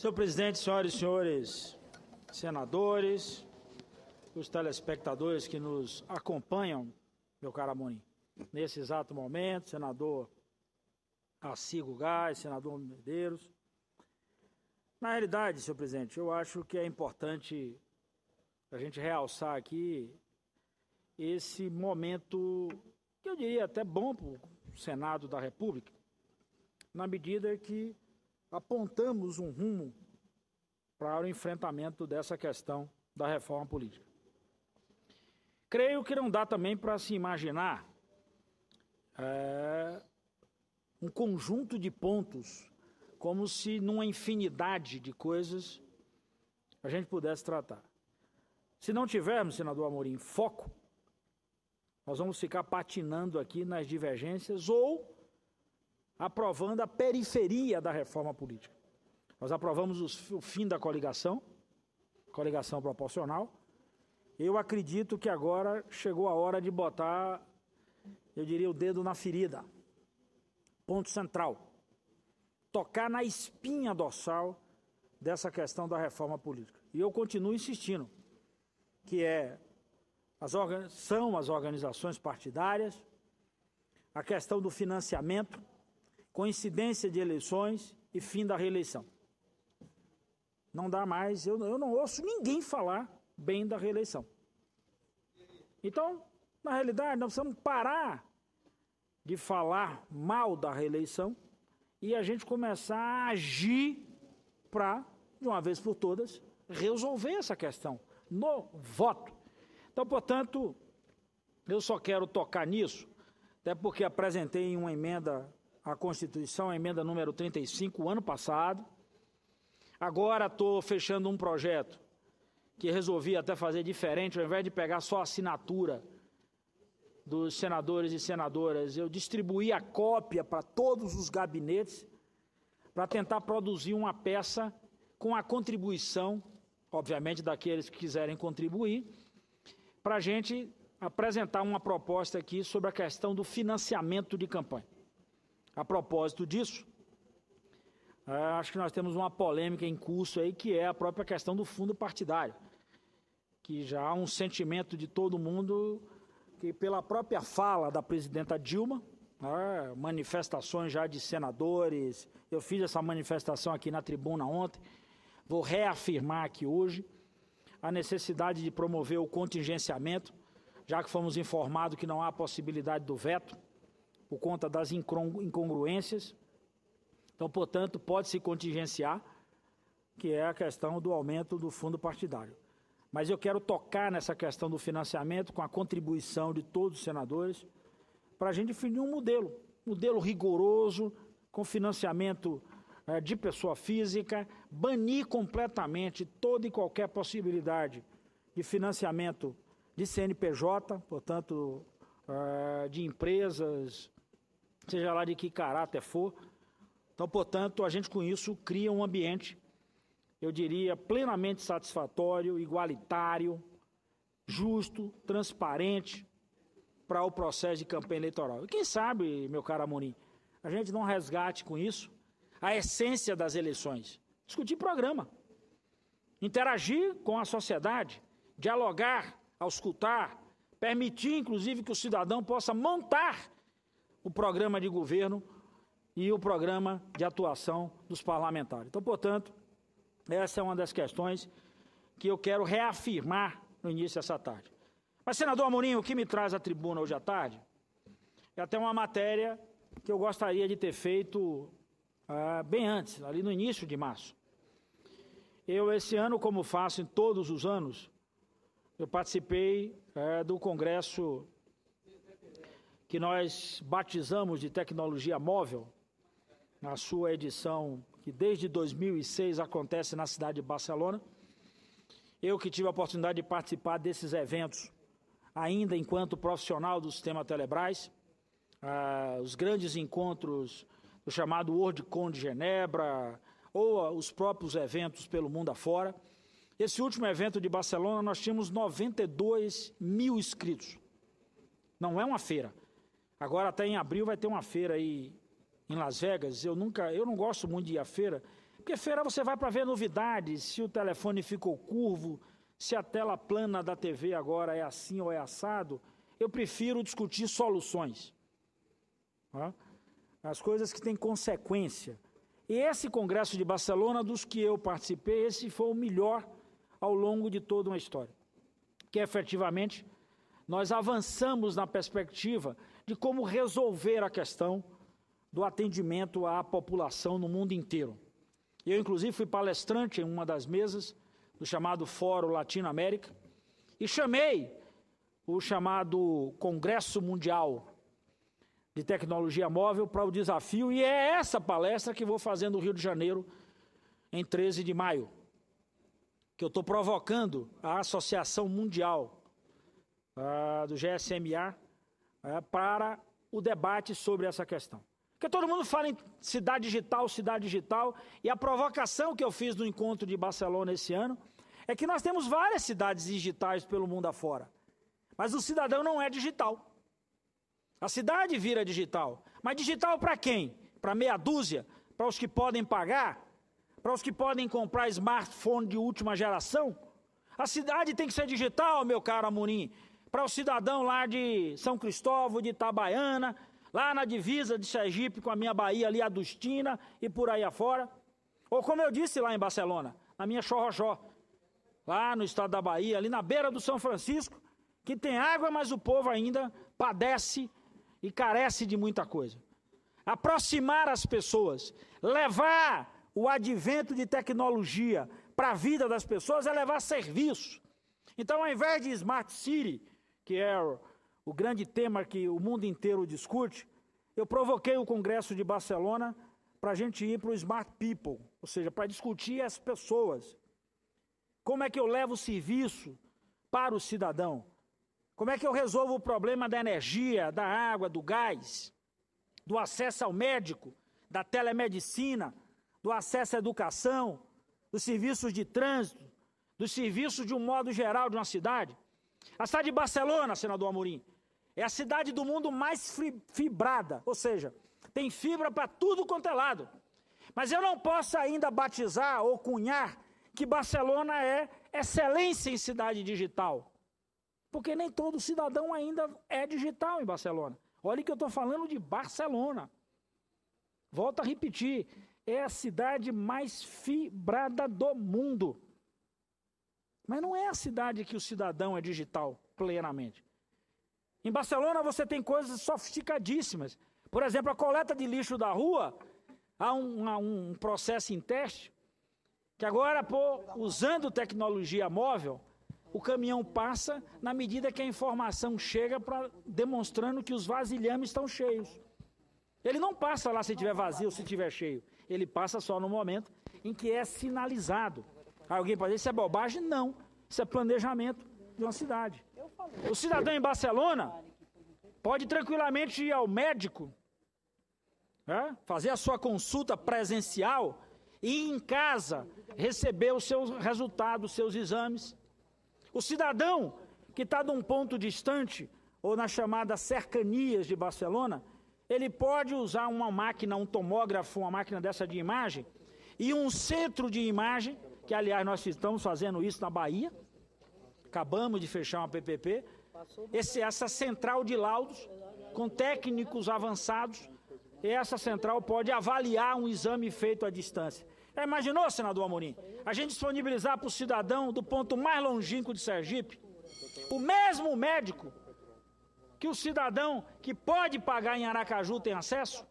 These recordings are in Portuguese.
Senhor presidente, senhoras e senhores senadores, os telespectadores que nos acompanham, meu caro Amorim, nesse exato momento, senador Arcigo Gás, senador Medeiros. Na realidade, senhor presidente, eu acho que é importante a gente realçar aqui esse momento, que eu diria até bom para o Senado da República, na medida que apontamos um rumo para o enfrentamento dessa questão da reforma política. Creio que não dá também para se imaginar um conjunto de pontos como se numa infinidade de coisas a gente pudesse tratar. Se não tivermos, senador Amorim, foco, nós vamos ficar patinando aqui nas divergências ou aprovando a periferia da reforma política. Nós aprovamos o fim da coligação proporcional. Eu acredito que agora chegou a hora de botar, eu diria, o dedo na ferida. Ponto central. Tocar na espinha dorsal dessa questão da reforma política. E eu continuo insistindo, que são as organizações partidárias, a questão do financiamento, coincidência de eleições e fim da reeleição. Não dá mais, eu não ouço ninguém falar bem da reeleição. Então, na realidade, nós precisamos parar de falar mal da reeleição e a gente começar a agir para, de uma vez por todas, resolver essa questão no voto. Então, portanto, eu só quero tocar nisso, até porque apresentei uma emenda à Constituição, a emenda número 35, ano passado. Agora estou fechando um projeto que resolvi até fazer diferente, ao invés de pegar só a assinatura dos senadores e senadoras, eu distribuí a cópia para todos os gabinetes para tentar produzir uma peça com a contribuição, obviamente, daqueles que quiserem contribuir, para a gente apresentar uma proposta aqui sobre a questão do financiamento de campanha. A propósito disso, acho que nós temos uma polêmica em curso aí, que é a própria questão do fundo partidário, que já há um sentimento de todo mundo que, pela própria fala da presidenta Dilma, manifestações já de senadores, eu fiz essa manifestação aqui na tribuna ontem, vou reafirmar aqui hoje, a necessidade de promover o contingenciamento, já que fomos informados que não há possibilidade do veto, por conta das incongruências. Então, portanto, pode-se contingenciar, que é a questão do aumento do fundo partidário. Mas eu quero tocar nessa questão do financiamento com a contribuição de todos os senadores, para a gente definir um modelo rigoroso, com financiamento de pessoa física, banir completamente toda e qualquer possibilidade de financiamento de CNPJ, portanto, de empresas, seja lá de que caráter for. Então, portanto, a gente com isso cria um ambiente, eu diria, plenamente satisfatório, igualitário, justo, transparente para o processo de campanha eleitoral. E quem sabe, meu caro Amorim, a gente não resgate com isso a essência das eleições. Discutir programa, interagir com a sociedade, dialogar, auscultar, permitir, inclusive, que o cidadão possa montar o programa de governo e o programa de atuação dos parlamentares. Então, portanto, essa é uma das questões que eu quero reafirmar no início dessa tarde. Mas, senador Amorim, o que me traz à tribuna hoje à tarde é até uma matéria que eu gostaria de ter feito bem antes, ali no início de março. Eu, esse ano, como faço em todos os anos, eu participei do congresso que nós batizamos de tecnologia móvel, na sua edição, que desde 2006 acontece na cidade de Barcelona. Eu que tive a oportunidade de participar desses eventos, ainda enquanto profissional do sistema Telebrás, os grandes encontros do chamado WorldCon de Genebra, ou os próprios eventos pelo mundo afora. Esse último evento de Barcelona, nós tínhamos 92 mil inscritos. Não é uma feira. Agora, até em abril, vai ter uma feira aí em Las Vegas. Eu não gosto muito de ir à feira, Porque feira você vai para ver novidades, se o telefone ficou curvo, se a tela plana da TV agora é assim ou é assado. Eu prefiro discutir soluções. Tá? As coisas que têm consequência. E esse congresso de Barcelona, dos que eu participei, esse foi o melhor ao longo de toda uma história. Que efetivamente nós avançamos na perspectiva de como resolver a questão do atendimento à população no mundo inteiro. Eu, inclusive, fui palestrante em uma das mesas do chamado Fórum Latino-América e chamei o chamado Congresso Mundial de Tecnologia Móvel para o desafio, e é essa palestra que vou fazer no Rio de Janeiro em 13 de maio, que eu estou provocando a Associação Mundial do GSMA para o debate sobre essa questão. Porque todo mundo fala em cidade digital, e a provocação que eu fiz no encontro de Barcelona esse ano é que nós temos várias cidades digitais pelo mundo afora, mas o cidadão não é digital. A cidade vira digital, mas digital para quem? Para meia dúzia? Para os que podem pagar? Para os que podem comprar smartphone de última geração? A cidade tem que ser digital, meu caro Amorim, para o cidadão lá de São Cristóvão, de Itabaiana, lá na divisa de Sergipe com a minha Bahia ali, Adustina e por aí afora. Ou como eu disse lá em Barcelona, na minha Xorrojó, lá no estado da Bahia, ali na beira do São Francisco, que tem água, mas o povo ainda padece e carece de muita coisa. Aproximar as pessoas, levar o advento de tecnologia para a vida das pessoas é levar serviço. Então, ao invés de Smart City, que é o grande tema que o mundo inteiro discute, eu provoquei o Congresso de Barcelona para a gente ir para o Smart People, ou seja, para discutir as pessoas. Como é que eu levo o serviço para o cidadão? Como é que eu resolvo o problema da energia, da água, do gás, do acesso ao médico, da telemedicina, do acesso à educação, dos serviços de trânsito, dos serviços de um modo geral de uma cidade? A cidade de Barcelona, senador Amorim, é a cidade do mundo mais fibrada, ou seja, tem fibra para tudo quanto é lado. Mas eu não posso ainda batizar ou cunhar que Barcelona é excelência em cidade digital. Porque nem todo cidadão ainda é digital em Barcelona. Olha que eu estou falando de Barcelona. Volto a repetir, é a cidade mais fibrada do mundo. Mas não é a cidade que o cidadão é digital plenamente. Em Barcelona você tem coisas sofisticadíssimas. Por exemplo, a coleta de lixo da rua, há um processo em teste, que agora, usando tecnologia móvel, o caminhão passa na medida que a informação chega demonstrando que os vasilhames estão cheios. Ele não passa lá se estiver vazio ou se estiver cheio. Ele passa só no momento em que é sinalizado. Alguém pode dizer, isso é bobagem? Não. Isso é planejamento de uma cidade. O cidadão em Barcelona pode tranquilamente ir ao médico, fazer a sua consulta presencial e em casa receber os seus resultados, os seus exames. O cidadão que está de um ponto distante, ou nas chamadas cercanias de Barcelona, ele pode usar uma máquina, um tomógrafo, uma máquina dessa de imagem, e um centro de imagem, que aliás nós estamos fazendo isso na Bahia, acabamos de fechar uma PPP, essa central de laudos, com técnicos avançados, e essa central pode avaliar um exame feito à distância. Já imaginou, senador Amorim, a gente disponibilizar para o cidadão do ponto mais longínquo de Sergipe, o mesmo médico que o cidadão que pode pagar em Aracaju tem acesso?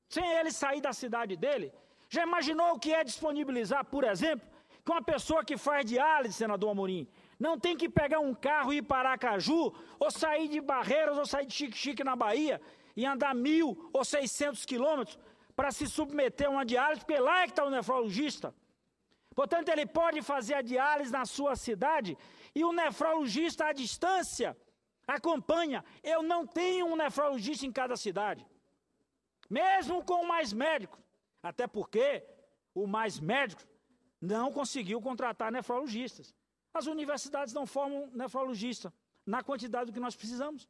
Sem ele sair da cidade dele? Já imaginou o que é disponibilizar, por exemplo, que uma pessoa que faz diálise, senador Amorim, não tem que pegar um carro e ir para Aracaju, ou sair de Barreiras, ou sair de Xique-Xique na Bahia, e andar 1.000 ou 600 quilômetros para se submeter a uma diálise, porque lá é que está o nefrologista. Portanto, ele pode fazer a diálise na sua cidade, e o nefrologista à distância acompanha. Eu não tenho um nefrologista em cada cidade, mesmo com mais médicos, até porque o mais médicos não conseguiu contratar nefrologistas. As universidades não formam nefrologista na quantidade do que nós precisamos.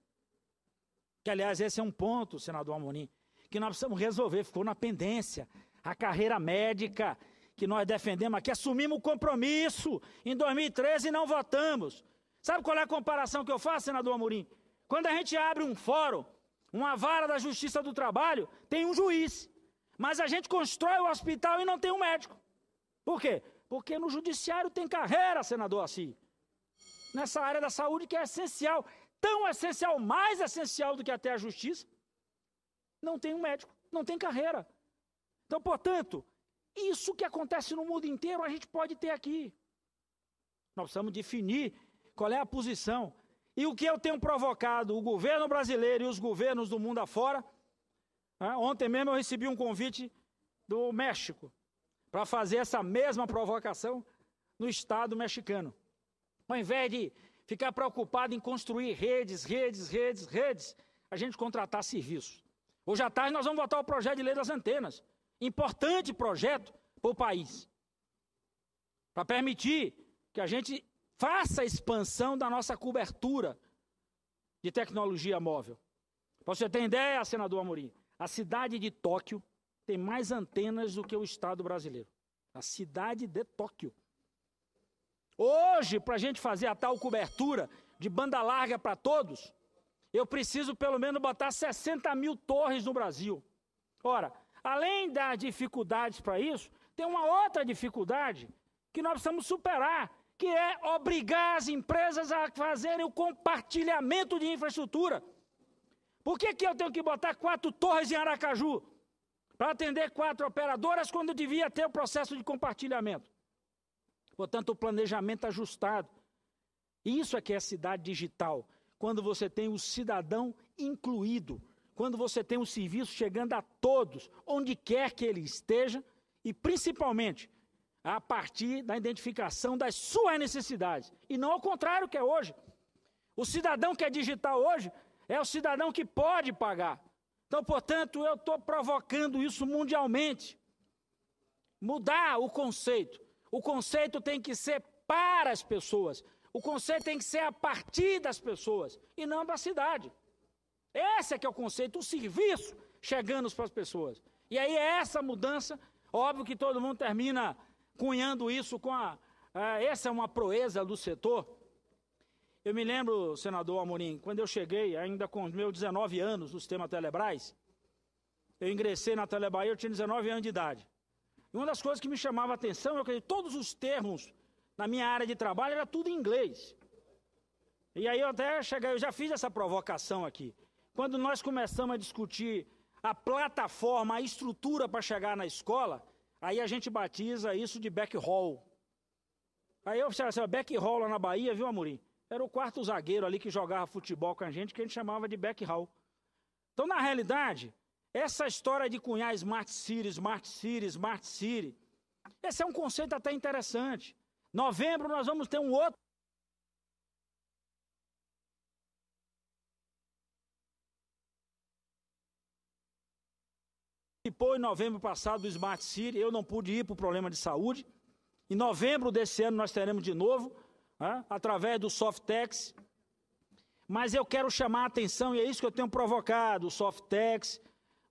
Que, aliás, esse é um ponto, senador Amorim, que nós precisamos resolver, ficou na pendência. A carreira médica que nós defendemos aqui, assumimos o compromisso em 2013 e não votamos. Sabe qual é a comparação que eu faço, senador Amorim? Quando a gente abre um fórum, uma vara da Justiça do Trabalho, tem um juiz. Mas a gente constrói o hospital e não tem um médico. Por quê? Porque no judiciário tem carreira, senador Assis. Nessa área da saúde que é essencial, tão essencial, mais essencial do que até a justiça, não tem um médico, não tem carreira. Então, portanto, isso que acontece no mundo inteiro, a gente pode ter aqui. Nós precisamos definir qual é a posição. E o que eu tenho provocado o governo brasileiro e os governos do mundo afora. Ontem mesmo eu recebi um convite do México para fazer essa mesma provocação no Estado mexicano. Ao invés de ficar preocupado em construir redes, a gente contratar serviços. Hoje à tarde nós vamos votar o projeto de lei das antenas. Importante projeto para o país. Para permitir que a gente faça a expansão da nossa cobertura de tecnologia móvel. Para você ter ideia, senador Amorim, a cidade de Tóquio tem mais antenas do que o Estado brasileiro. A cidade de Tóquio. Hoje, para a gente fazer a tal cobertura de banda larga para todos, eu preciso pelo menos botar 60 mil torres no Brasil. Ora, além das dificuldades para isso, tem uma outra dificuldade que nós precisamos superar, que é obrigar as empresas a fazerem o compartilhamento de infraestrutura. Por que eu tenho que botar 4 torres em Aracaju para atender 4 operadoras quando eu devia ter o processo de compartilhamento? Portanto, o planejamento ajustado. Isso é que é cidade digital. Quando você tem o cidadão incluído, quando você tem o serviço chegando a todos, onde quer que ele esteja, e principalmente a partir da identificação das suas necessidades. E não ao contrário que é hoje. O cidadão que é digital hoje é o cidadão que pode pagar. Então, portanto, eu estou provocando isso mundialmente. Mudar o conceito. O conceito tem que ser para as pessoas. O conceito tem que ser a partir das pessoas e não da cidade. Esse é que é o conceito, o serviço chegando para as pessoas. E aí essa mudança, óbvio que todo mundo termina cunhando isso com essa é uma proeza do setor. Eu me lembro, senador Amorim, quando eu cheguei, ainda com os meus 19 anos no sistema Telebrás, eu ingressei na Telebahia, eu tinha 19 anos de idade. E uma das coisas que me chamava a atenção é que todos os termos na minha área de trabalho era tudo em inglês. E aí eu já fiz essa provocação aqui. Quando nós começamos a discutir a plataforma, a estrutura para chegar na escola, aí a gente batiza isso de backhaul. Aí eu falei assim, backhaul lá na Bahia, viu, Amorim? Era o quarto zagueiro ali que jogava futebol com a gente, que a gente chamava de backhaul. Então, na realidade, essa história de cunhar Smart City, esse é um conceito até interessante. Novembro nós vamos ter um outro. Participou em novembro passado do Smart City, eu não pude ir por problema de saúde. Em novembro desse ano nós teremos de novo, através do Softex. Mas eu quero chamar a atenção, e é isso que eu tenho provocado, o Softex,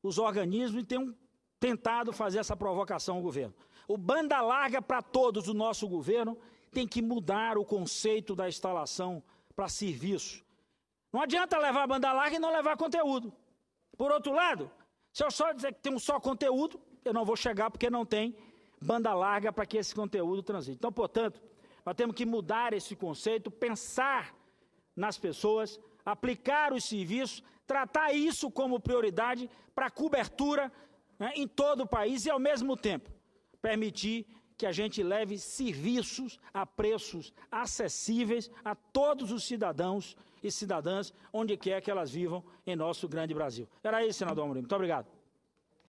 os organismos, e tenho tentado fazer essa provocação ao governo. O banda larga para todos do nosso governo tem que mudar o conceito da instalação para serviço. Não adianta levar banda larga e não levar conteúdo. Por outro lado, se eu só dizer que tem só conteúdo, eu não vou chegar porque não tem banda larga para que esse conteúdo transite. Então, portanto, nós temos que mudar esse conceito, pensar nas pessoas, aplicar os serviços, tratar isso como prioridade para cobertura em todo o país e, ao mesmo tempo, permitir que a gente leve serviços a preços acessíveis a todos os cidadãos e cidadãs, onde quer que elas vivam em nosso grande Brasil. Era isso, senador Amorim. Muito obrigado.